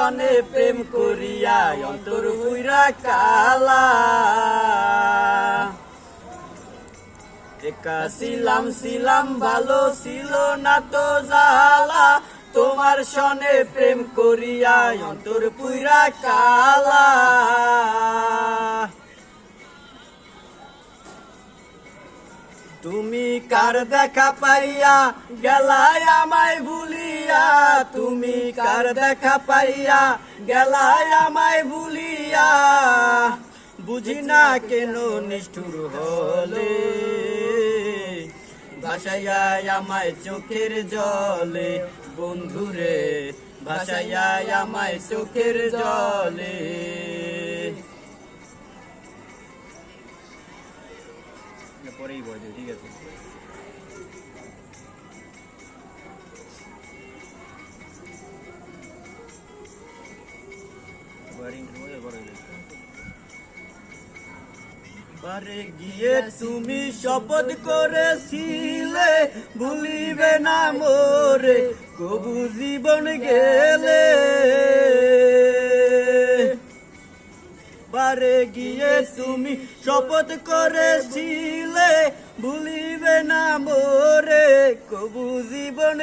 সনে প্রেম করিয়া অন্তর হইরা কালা। একা ছিলাম ভালো ছিল না তো জালা, তোমার সনে প্রেম করিয়া অন্তর পুইরা কালা। তুমি কার দেখা পাইয়া গেলাই আমায় ভুলিয়া, তুমি কার দেখা পাইয়া গেলাই আমায় ভুলিয়া। বুঝি না কেন নিষ্ঠুর হলে, ভাসাইয়া আমায় চোখের জলে বন্ধুরে, ভাসাইয়া আমায় চোখের জলে। পরেই বলছে, ঠিক আছে। বারে গিয়ে তুমি শপথ করেছিলে ভুলিবে না মোরে, কবু জীবন গেলে। বারে গিয়ে তুমি শপথ করেছিলে ভুলিবে না মোরে, কবু জীবন